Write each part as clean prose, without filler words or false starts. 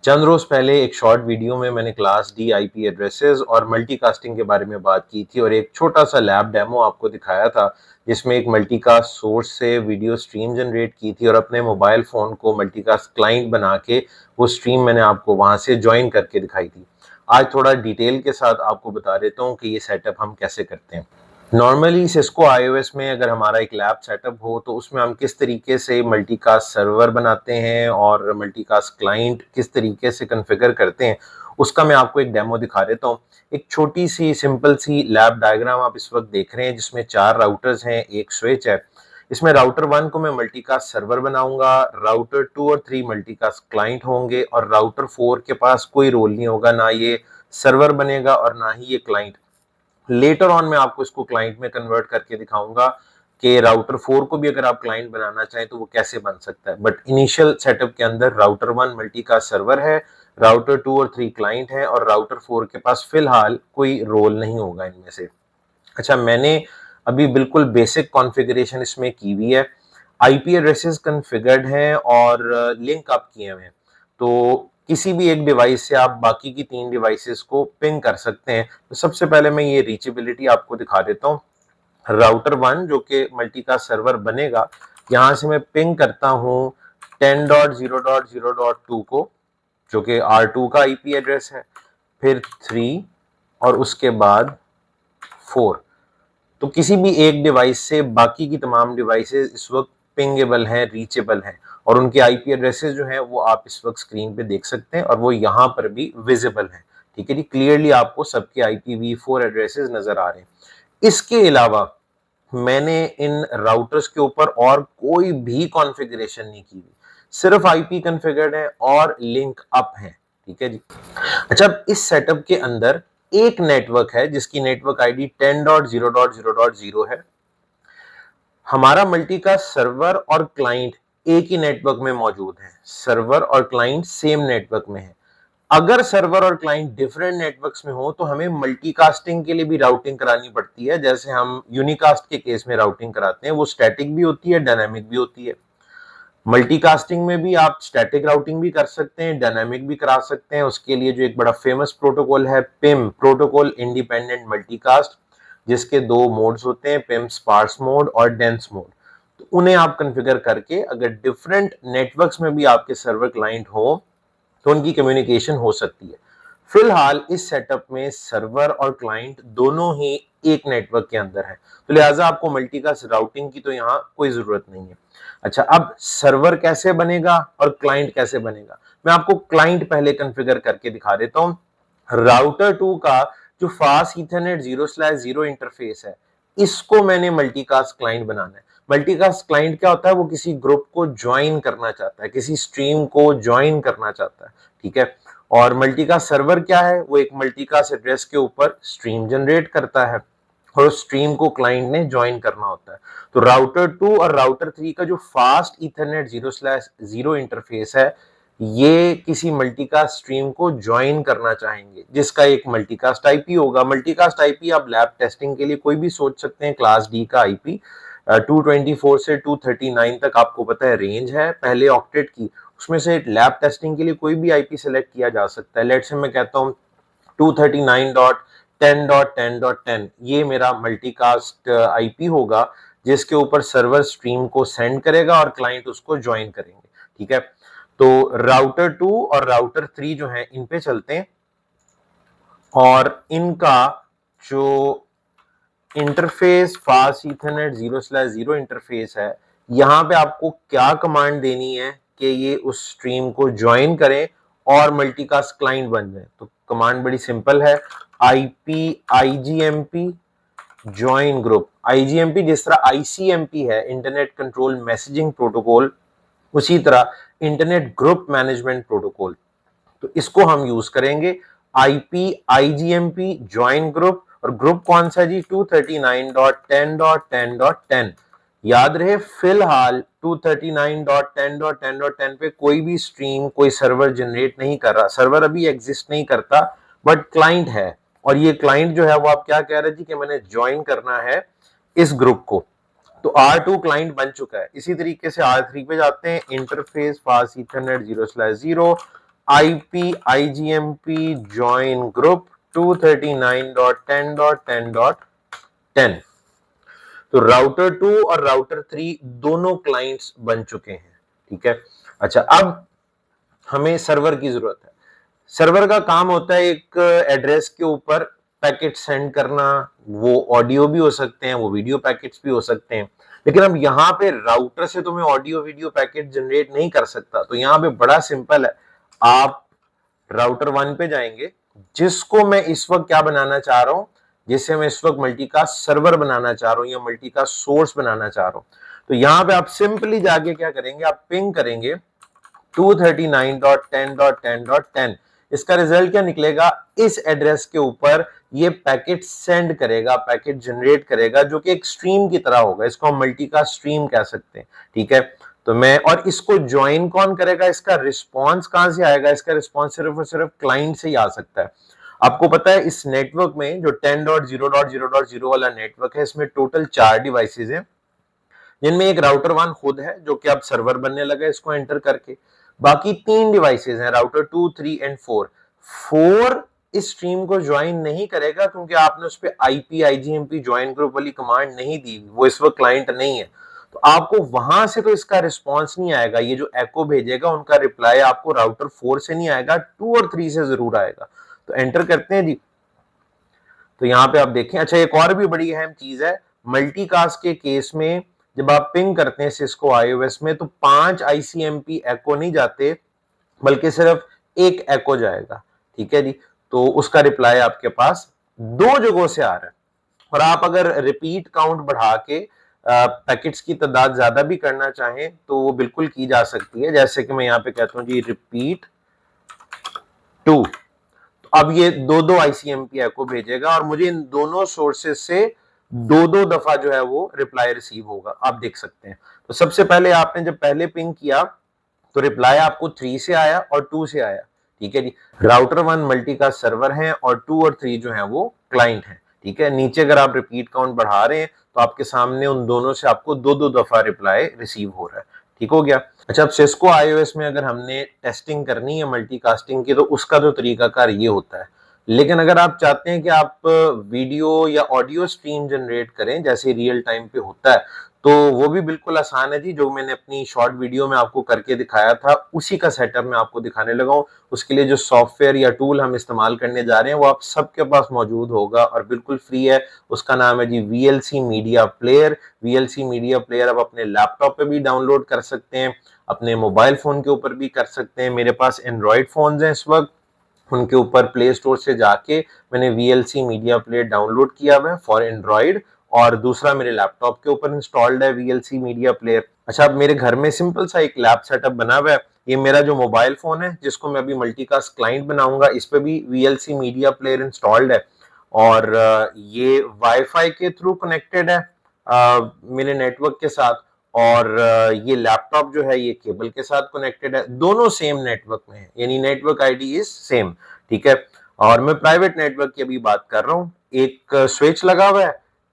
चंद रोज पहले एक short video में मैंने क्लास डी आईपी एड्रेसेस और मल्टीकास्टिंग के बारे में बात की थी और एक छोटा सा लैब डेमो आपको दिखाया था जिसमें एक मल्टीकास्ट सोर्स से वीडियो स्ट्रीम जनरेट की थी और अपने मोबाइल फोन को मल्टीकास्ट क्लाइंट बना के वो स्ट्रीम मैंने आपको वहां से ज्वाइन करके दिखाई थी। आज थोड़ा डिटेल के साथ आपको बता देता हूँ कि ये सेटअप हम कैसे करते हैं। नॉर्मली सिस्को आईओएस में अगर हमारा एक लैब सेटअप हो तो उसमें हम किस तरीके से मल्टीकास्ट सर्वर बनाते हैं और मल्टीकास्ट क्लाइंट किस तरीके से कॉन्फ़िगर करते हैं, उसका मैं आपको एक डेमो दिखा देता हूँ। एक छोटी सी सिंपल सी लैब डायग्राम आप इस वक्त देख रहे हैं जिसमें 4 राउटर्स हैं, एक स्विच है। इसमें राउटर 1 को मैं मल्टीकास्ट सर्वर बनाऊंगा, राउटर 2 और 3 मल्टीकास्ट क्लाइंट होंगे और राउटर 4 के पास कोई रोल नहीं होगा, ना ये सर्वर बनेगा और ना ही ये क्लाइंट। लेटर ऑन मैं आपको इसको क्लाइंट में कन्वर्ट करके दिखाऊंगा कि राउटर 4 को भी अगर आप क्लाइंट बनाना चाहें तो वो कैसे बन सकता है। बट इनिशियल सेटअप के अंदर राउटर 1 मल्टी का सर्वर है, राउटर 2 और 3 क्लाइंट है और राउटर 4 के पास फिलहाल कोई रोल नहीं होगा इनमें से। अच्छा, मैंने अभी बिल्कुल बेसिक कॉन्फ़िगरेशन इसमें की हुई है। आईपी एड्रेसेस कॉन्फ़िगर्ड हैं और लिंक अप किए हुए हैं। तो किसी भी एक डिवाइस से आप बाकी की 3 डिवाइसेस को पिंग कर सकते हैं। तो सबसे पहले मैं ये रीचेबिलिटी आपको दिखा देता हूँ। राउटर 1 जो कि मल्टीकास्ट सर्वर बनेगा, यहाँ से मैं पिंग करता हूँ 10.0.0.2 को, जो कि R2 का आईपी एड्रेस है, फिर 3 और उसके बाद 4। तो किसी भी एक डिवाइस से बाकी की तमाम डिवाइसेस इस वक्त पिंगेबल हैं, रीचेबल हैं और उनके आईपी एड्रेसेस जो हैं वो आप इस वक्त स्क्रीन पे देख सकते हैं और वो यहाँ पर भी विजिबल हैं। ठीक है जी, क्लियरली आपको सबके IPv4 एड्रेसेस नजर आ रहे हैं। इसके अलावा मैंने इन राउटर्स के ऊपर और कोई भी कॉन्फ़िगरेशन नहीं की हुई, सिर्फ आईपी कॉन्फ़िगर्ड है और लिंक अप है। ठीक है जी। अच्छा, अब इस सेटअप के अंदर एक नेटवर्क है जिसकी नेटवर्क आईडी 10.0.0.0 है। हमारा मल्टीकास्ट सर्वर और क्लाइंट एक ही नेटवर्क में मौजूद है, सर्वर और क्लाइंट सेम नेटवर्क में है। अगर सर्वर और क्लाइंट डिफरेंट नेटवर्क्स में हो तो हमें मल्टीकास्टिंग के लिए भी राउटिंग करानी पड़ती है, जैसे हम यूनिकास्ट के केस में राउटिंग कराते हैं। वो स्टैटिक भी होती है, डायनामिक भी होती है। मल्टीकास्टिंग में भी आप स्टैटिक राउटिंग भी कर सकते हैं, डायनामिक भी करा सकते हैं। उसके लिए जो एक बड़ा फेमस प्रोटोकॉल है पिम, प्रोटोकॉल इंडिपेंडेंट मल्टीकास्ट, जिसके 2 मोड्स होते हैं, पिम स्पार्स मोड और डेंस मोड। तो उन्हें आप कॉन्फ़िगर करके अगर डिफरेंट नेटवर्क्स में भी आपके सर्वर क्लाइंट हो तो उनकी कम्युनिकेशन हो सकती है। फिलहाल इस सेटअप में सर्वर और क्लाइंट दोनों ही एक नेटवर्क के अंदर है, तो लिहाजा आपको मल्टीकास्ट राउटिंग की तो यहाँ कोई जरूरत नहीं है। अच्छा, अब सर्वर कैसे बनेगा और क्लाइंट कैसे बनेगा, मैं आपको क्लाइंट पहले कॉन्फ़िगर करके दिखा देता हूँ। राउटर 2 का जो फास्ट ईथरनेट 0/0 इंटरफेस है, इसको मैंने मल्टीकास्ट क्लाइंट बनाना है। मल्टीकास्ट क्लाइंट क्या होता है, वो किसी ग्रुप को ज्वाइन करना चाहता है, किसी स्ट्रीम को ज्वाइन करना चाहता है। ठीक है। और मल्टीकास्ट सर्वर क्या है, वो एक मल्टीकास्ट एड्रेस के ऊपर स्ट्रीम जनरेट करता है और उस स्ट्रीम को क्लाइंट ने ज्वाइन करना होता है। तो राउटर 2 और राउटर 3 का जो फास्ट ईथरनेट 0/0 इंटरफेस है, ये किसी मल्टीकास्ट स्ट्रीम को ज्वाइन करना चाहेंगे जिसका एक मल्टीकास्ट आईपी होगा। मल्टीकास्ट आईपी आप लैब टेस्टिंग के लिए कोई भी सोच सकते हैं। क्लास डी का आईपी 224 से 239 तक आपको पता है रेंज है पहले ऑक्टेट की, उसमें से लैब टेस्टिंग के लिए कोई भी आईपी सेलेक्ट किया जा सकता है। लेट्स से मैं कहता हूँ 239.10.10.10 ये मेरा मल्टीकास्ट आईपी होगा जिसके ऊपर सर्वर स्ट्रीम को सेंड करेगा और क्लाइंट उसको ज्वाइन करेंगे। ठीक है। तो राउटर 2 और राउटर 3 जो है इन पे चलते हैं और इनका जो इंटरफेस फास्ट ईथरनेट 0/0 इंटरफेस है, यहाँ पे आपको क्या कमांड देनी है कि ये उस स्ट्रीम को ज्वाइन करें और मल्टीकास्ट क्लाइंट बन जाए। तो कमांड बड़ी सिंपल है, IGMP ज्वाइन ग्रुप। IGMP जिस तरह ICMP है, इंटरनेट कंट्रोल मैसेजिंग प्रोटोकॉल, उसी तरह इंटरनेट ग्रुप मैनेजमेंट प्रोटोकॉल, तो इसको हम यूज करेंगे। IGMP ज्वाइन ग्रुप, और ग्रुप कौन सा जी, 239.10.10.10। याद रहे फिलहाल 239.10.10.10 पे कोई भी स्ट्रीम, कोई सर्वर जनरेट नहीं कर रहा, सर्वर अभी एग्जिस्ट नहीं करता, बट क्लाइंट है। और ये क्लाइंट जो है वो आप क्या कह रहे जी कि मैंने ज्वाइन करना है इस ग्रुप को। तो R2 क्लाइंट बन चुका है। इसी तरीके से R3 पे जाते हैं, interface fast Ethernet 0/0 IP IGMP join group 239.10.10.10। तो राउटर 2 और राउटर 3 दोनों क्लाइंट्स बन चुके हैं, ठीक है। अच्छा, अब हमें सर्वर की जरूरत है। सर्वर का काम होता है एक एड्रेस के ऊपर पैकेट सेंड करना। वो ऑडियो भी हो सकते हैं, वो वीडियो पैकेट्स भी हो सकते हैं। लेकिन अब यहाँ पे राउटर से तो मैं ऑडियो वीडियो पैकेट जनरेट नहीं कर सकता, तो यहाँ पे बड़ा सिंपल है। आप राउटर 1 पे जाएंगे, जिसको मैं इस वक्त क्या बनाना चाह रहा हूं, जिसे मैं इस वक्त मल्टीकास्ट सर्वर बनाना चाह रहा हूं या मल्टीकास्ट सोर्स बनाना चाह रहा हूं। तो यहां पे आप सिंपली जाके क्या करेंगे, आप पिंग करेंगे 239.10.10.10। इसका रिजल्ट क्या निकलेगा, इस एड्रेस के ऊपर ये पैकेट सेंड करेगा, पैकेट जनरेट करेगा, जो कि एक स्ट्रीम की तरह होगा। इसको हम मल्टीकास्ट स्ट्रीम कह सकते हैं, ठीक है। तो मैं, और इसको ज्वाइन कौन करेगा, इसका रिस्पॉन्स कहां से आएगा, इसका रिस्पॉन्स सिर्फ और सिर्फ क्लाइंट से ही आ सकता है। आपको पता है इस नेटवर्क में जो 10.0.0.0 वाला नेटवर्क है, इसमें टोटल 4 डिवाइसेस हैं, जिनमें एक राउटर 1 खुद है जो कि अब सर्वर बनने लगा इसको एंटर करके। बाकी 3 डिवाइसेस हैं, राउटर 2, 3 एंड 4। 4 इस स्ट्रीम को ज्वाइन नहीं करेगा क्योंकि आपने उस पर IP IGMP ज्वाइन ग्रुप वाली कमांड नहीं दी, वो इस वक्त क्लाइंट नहीं है। तो आपको वहां से तो इसका रिस्पॉन्स नहीं आएगा, ये जो एको भेजेगा उनका रिप्लाई आपको राउटर 4 से नहीं आएगा, 2 और 3 से जरूर आएगा। तो एंटर करते हैं जी। तो यहाँ पे आप देखें, अच्छा एक और भी बड़ी अहम चीज है, मल्टीकास्ट के केस में जब आप पिंग करते हैं सिस्को iOS में, तो 5 ICMP एको नहीं जाते, बल्कि सिर्फ एक एको जाएगा, ठीक है जी। तो उसका रिप्लाई आपके पास 2 जगहों से आ रहा है। और आप अगर रिपीट काउंट बढ़ा के पैकेट्स की तादाद ज्यादा भी करना चाहें तो वो बिल्कुल की जा सकती है। जैसे कि मैं यहाँ पे कहता हूँ जी रिपीट 2, तो अब ये 2-2 ICMP एको भेजेगा और मुझे इन दोनों सोर्सेज से 2-2 दफा जो है वो रिप्लाई रिसीव होगा, आप देख सकते हैं। तो सबसे पहले आपने जब पहले पिंग किया तो रिप्लाई आपको 3 से आया और 2 से आया, ठीक है जी। राउटर 1 मल्टीकास्ट सर्वर है और 2 और 3 जो है वो क्लाइंट है, ठीक है। नीचे अगर आप रिपीट काउंट बढ़ा रहे हैं तो आपके सामने उन दोनों से आपको 2-2 दफा रिप्लाई रिसीव हो रहा है, ठीक हो गया। अच्छा, अब सिस्को iOS में अगर हमने टेस्टिंग करनी है मल्टीकास्टिंग की, तो उसका तो तरीकाकार ये होता है। लेकिन अगर आप चाहते हैं कि आप वीडियो या ऑडियो स्ट्रीम जनरेट करें जैसे रियल टाइम पे होता है, तो वो भी बिल्कुल आसान है जी। जो मैंने अपनी शॉर्ट वीडियो में आपको करके दिखाया था, उसी का सेटअप मैं आपको दिखाने लगा हूं। उसके लिए जो सॉफ्टवेयर या टूल हम इस्तेमाल करने जा रहे हैं वो आप सबके पास मौजूद होगा और बिल्कुल फ्री है। उसका नाम है जी VLC media player. VLC media player आप अपने लैपटॉप पे भी डाउनलोड कर सकते हैं, अपने मोबाइल फोन के ऊपर भी कर सकते हैं। मेरे पास एंड्रॉयड फोन है इस वक्त, उनके ऊपर प्ले स्टोर से जाके मैंने VLC मीडिया प्लेयर डाउनलोड किया हुआ है फॉर एंड्रॉयड, और दूसरा मेरे लैपटॉप के ऊपर इंस्टॉल्ड है VLC मीडिया प्लेयर। अच्छा, अब मेरे घर में सिंपल सा एक लैब सेटअप बना हुआ है। ये मेरा जो मोबाइल फोन है जिसको मैं अभी मल्टीकास्ट क्लाइंट बनाऊंगा, इस पे भी VLC मीडिया प्लेयर इंस्टॉल्ड है और ये वाईफाई के थ्रू कनेक्टेड है मेरे नेटवर्क के साथ। और ये लैपटॉप जो है ये केबल के साथ कनेक्टेड है, दोनों सेम नेटवर्क में है, यानी नेटवर्क आईडी इज सेम, ठीक है। और मैं प्राइवेट नेटवर्क की अभी बात कर रहा हूँ। एक स्विच लगा हुआ है,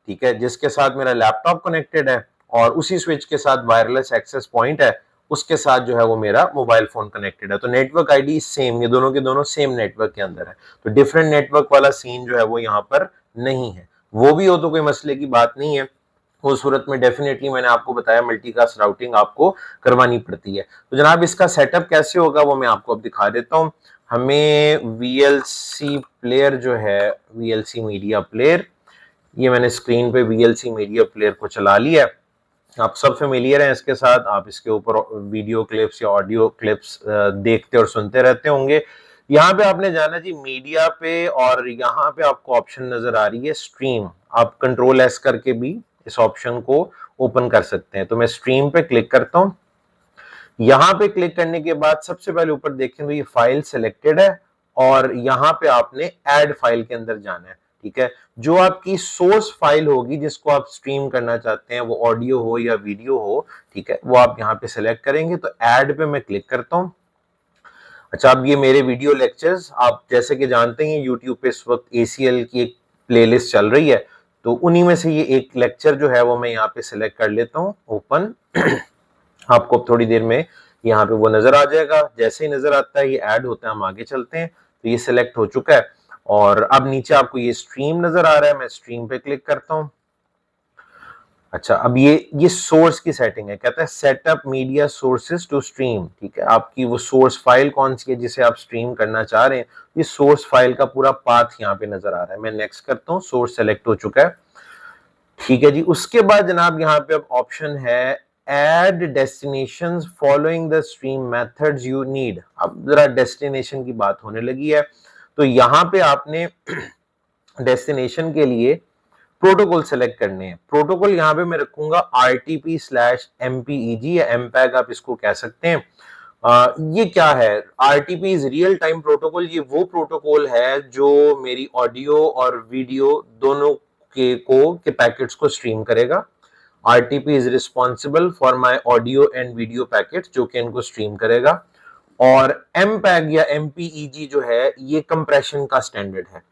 ठीक है, जिसके साथ मेरा लैपटॉप कनेक्टेड है, और उसी स्विच के साथ वायरलेस एक्सेस पॉइंट है, उसके साथ जो है वो मेरा मोबाइल फोन कनेक्टेड है। तो नेटवर्क आईडी सेम, ये दोनों के दोनों सेम नेटवर्क के अंदर है। तो डिफरेंट नेटवर्क वाला सीन जो है वो यहाँ पर नहीं है। वो भी हो तो कोई मसले की बात नहीं है, उस सूरत में डेफिनेटली मैंने आपको बताया मल्टीकास्ट राउटिंग आपको करवानी पड़ती है। तो जनाब इसका सेटअप कैसे होगा वो मैं आपको अब दिखा देता हूँ। हमें VLC प्लेयर जो है, VLC मीडिया प्लेयर, ये मैंने स्क्रीन पे VLC मीडिया प्लेयर को चला लिया है। आप सब फेमिलियर हैं इसके साथ, आप इसके ऊपर वीडियो क्लिप्स या ऑडियो क्लिप्स देखते और सुनते रहते होंगे। यहाँ पे आपने जाना जी मीडिया पे, और यहाँ पे आपको ऑप्शन नजर आ रही है स्ट्रीम। आप Ctrl+S करके भी इस ऑप्शन को ओपन कर सकते हैं। तो मैं स्ट्रीम पे क्लिक करता हूँ। यहाँ पे क्लिक करने के बाद सबसे पहले ऊपर देखें तो ये फाइल सिलेक्टेड है, और यहाँ पे आपने ऐड फाइल के अंदर जाना है, ठीक है। जो आपकी सोर्स फाइल होगी जिसको आप स्ट्रीम करना चाहते हैं, वो ऑडियो हो या वीडियो हो, ठीक है, वो आप यहाँ पे सिलेक्ट करेंगे। तो ऐड पे मैं क्लिक करता हूँ। अच्छा, अब ये मेरे वीडियो लेक्चर्स, आप जैसे कि जानते हैं यूट्यूब पे इस वक्त ACL की एक प्लेलिस्ट चल रही है, तो उन्हीं में से ये एक लेक्चर जो है वो मैं यहाँ पे सिलेक्ट कर लेता हूँ, ओपन। आपको थोड़ी देर में यहाँ पे वो नजर आ जाएगा। जैसे ही नजर आता है ये ऐड होता है, हम आगे चलते हैं। तो ये सिलेक्ट हो चुका है और अब नीचे आपको ये स्ट्रीम नजर आ रहा है, मैं स्ट्रीम पे क्लिक करता हूं। अच्छा, अब ये सोर्स की सेटिंग है, कहता है setup media sources to stream. ठीक है, आपकी वो सोर्स फाइल कौन सी है जिसे आप स्ट्रीम करना चाह रहे हैं, ये सोर्स फाइल का पूरा पाथ यहाँ पे नजर आ रहा है। मैं नेक्स्ट करता हूँ, सोर्स सेलेक्ट हो चुका है। ठीक है जी, उसके बाद जनाब यहाँ पे अब ऑप्शन है add destinations following the stream methods you need. अब जरा डेस्टिनेशन की बात होने लगी है, तो यहाँ पे आपने डेस्टिनेशन के लिए प्रोटोकॉल सेलेक्ट करने हैं। प्रोटोकॉल यहाँ पे मैं रखूंगा RTP/MPEG या MPEG आप इसको कह सकते हैं। ये क्या है, RTP is real time protocol. ये वो प्रोटोकॉल है जो मेरी ऑडियो और वीडियो दोनों के पैकेट्स को स्ट्रीम करेगा। RTP is responsible for my audio and video packets, जो कि इनको स्ट्रीम करेगा। और MPEG या MPEG जो है ये कंप्रेशन का स्टैंडर्ड है,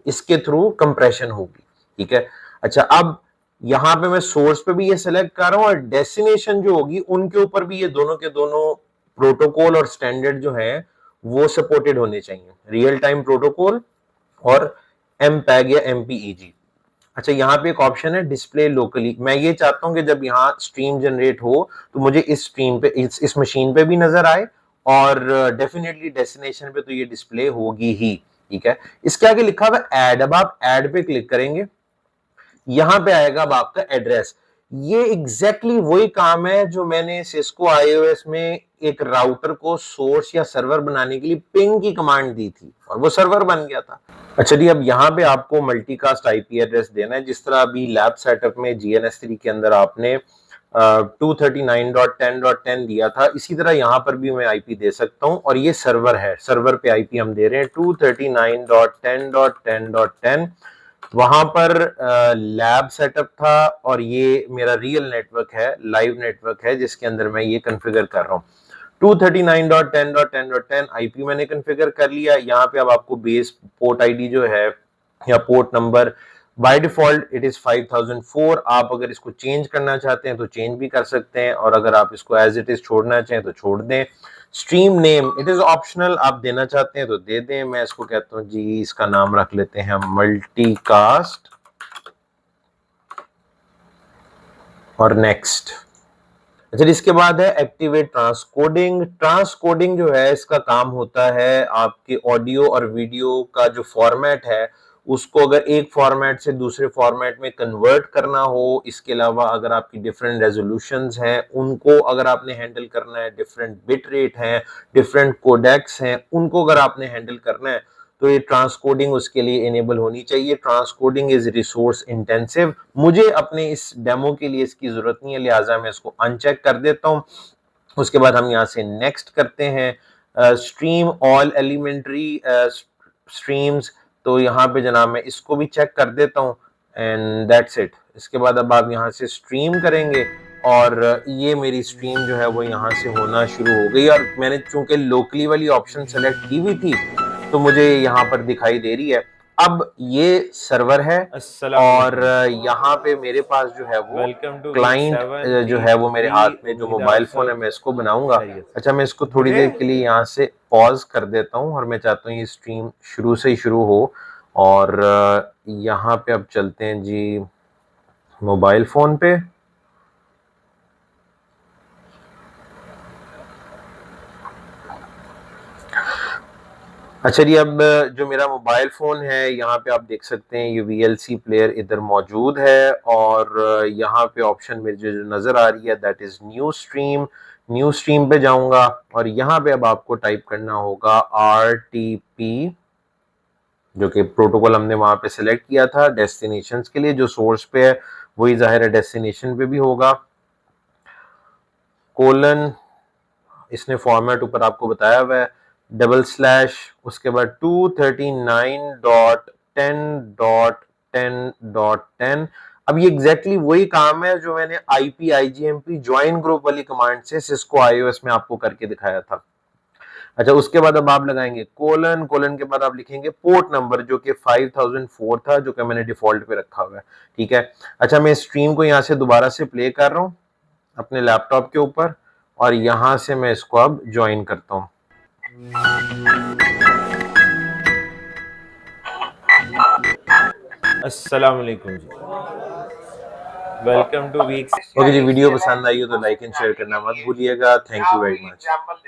इसके थ्रू कंप्रेशन होगी। ठीक है, अच्छा अब यहाँ पे मैं सोर्स पे भी ये सेलेक्ट कर रहा हूँ और डेस्टिनेशन जो होगी उनके ऊपर भी ये दोनों के दोनों प्रोटोकॉल और स्टैंडर्ड जो है वो सपोर्टेड होने चाहिए, रियल टाइम प्रोटोकॉल और MPEG या MPEG। अच्छा, यहाँ पे एक ऑप्शन है डिस्प्ले लोकली। मैं ये चाहता हूँ कि जब यहाँ स्ट्रीम जनरेट हो तो मुझे इस स्ट्रीम पे इस मशीन पे भी नजर आए और डेफिनेटली डेस्टिनेशन पे तो ये डिस्प्ले होगी ही। ठीक है, इसके आगे लिखा हुआ ऐड, अब आप ऐड पे क्लिक करेंगे, यहां पे आएगा अब आपका एड्रेस। ये एग्जैक्टली वही काम है जो मैंने सिस्को आईओएस में एक राउटर को सोर्स या सर्वर बनाने के लिए पिंग की कमांड दी थी और वो सर्वर बन गया था। अच्छा जी, अब यहाँ पे आपको मल्टीकास्ट आईपी एड्रेस देना है, जिस तरह अभी लैब सेटअप में GNS3 के अंदर आपने 239.10.10 दिया था, इसी तरह यहाँ पर भी मैं आईपी दे सकता हूँ। और ये सर्वर है, सर्वर पे आईपी हम दे रहे हैं 239.10.10.10। वहां पर लैब सेटअप था और ये मेरा रियल नेटवर्क है, लाइव नेटवर्क है, जिसके अंदर मैं ये कॉन्फ़िगर कर रहा हूँ। 239.10.10.10 आईपी मैंने कॉन्फ़िगर कर लिया। यहाँ पे अब आपको बेस पोर्ट आईडी जो है या port number by default it is 5004। आप अगर इसको चेंज करना चाहते हैं तो चेंज भी कर सकते हैं और अगर आप इसको एज इट इज छोड़ना चाहें तो छोड़ दें। Stream name it is optional, आप देना चाहते हैं तो दे दें। मैं इसको कहता हूं जी, इसका नाम रख लेते हैं मल्टीकास्ट और नेक्स्ट। अच्छा, इसके बाद है एक्टिवेट ट्रांसकोडिंग। ट्रांसकोडिंग जो है इसका काम होता है आपके ऑडियो और वीडियो का जो फॉर्मेट है उसको अगर एक फॉर्मेट से दूसरे फॉर्मेट में कन्वर्ट करना हो, इसके अलावा अगर आपकी डिफरेंट रेजोल्यूशंस हैं उनको अगर आपने हैंडल करना है, डिफरेंट बिट रेट हैं, डिफरेंट कोडेक्स हैं, उनको अगर आपने हैंडल करना है तो ये ट्रांसकोडिंग उसके लिए इनेबल होनी चाहिए। ट्रांसकोडिंग इज रिसोर्स इंटेंसिव, मुझे अपने इस डेमो के लिए इसकी जरूरत नहीं है, लिहाजा मैं इसको अनचेक कर देता हूँ। उसके बाद हम यहाँ से नेक्स्ट करते हैं स्ट्रीम ऑल एलिमेंट्री स्ट्रीम्स। तो यहाँ पे जनाब मैं इसको भी चेक कर देता हूँ एंड दैट्स इट। इसके बाद अब आप यहाँ से स्ट्रीम करेंगे और ये मेरी स्ट्रीम जो है वो यहाँ से होना शुरू हो गई। और मैंने चूंकि लोकली वाली ऑप्शन सेलेक्ट की हुई थी तो मुझे यहाँ पर दिखाई दे रही है। अब ये सर्वर है और यहाँ पे मेरे पास जो है वो क्लाइंट जो है वो मेरे हाथ में जो मोबाइल फोन है मैं इसको बनाऊंगा। अच्छा, मैं इसको थोड़ी देर के लिए यहाँ से पॉज कर देता हूँ और मैं चाहता हूँ ये स्ट्रीम शुरू से ही शुरू हो। और यहाँ पे अब चलते हैं जी मोबाइल फोन पे। अच्छा जी, अब जो मेरा मोबाइल फ़ोन है यहाँ पे आप देख सकते हैं ये VLC प्लेयर इधर मौजूद है और यहाँ पे ऑप्शन में जो नज़र आ रही है that is new stream. New stream पे जाऊंगा और यहाँ पे अब आपको टाइप करना होगा RTP, जो कि प्रोटोकॉल हमने वहाँ पे सिलेक्ट किया था डेस्टिनेशंस के लिए। जो सोर्स पे है वही ज़ाहिर है डेस्टिनेशन पे भी होगा। कोलन, इसने फॉर्मेट ऊपर आपको बताया हुआ है, डबल स्लैश, उसके बाद 239.10.10.10। अब ये एग्जैक्टली वही काम है जो मैंने IPIGMP ज्वाइन ग्रुप वाली कमांड से सिस्को आईओएस में आपको करके दिखाया था। अच्छा, उसके बाद अब आप लगाएंगे कोलन, कोलन के बाद आप लिखेंगे पोर्ट नंबर जो कि 5004 था, जो कि मैंने डिफॉल्ट पे रखा हुआ है। ठीक है, अच्छा मैं स्ट्रीम को यहाँ से दोबारा से प्ले कर रहा हूँ अपने लैपटॉप के ऊपर और यहाँ से मैं इसको अब ज्वाइन करता हूँ। अस्सलाम वालेकुम जी, वेलकम टू वीक्स। ओके जी, वीडियो पसंद आई हो तो लाइक एंड शेयर करना मत भूलिएगा। Thank you very much.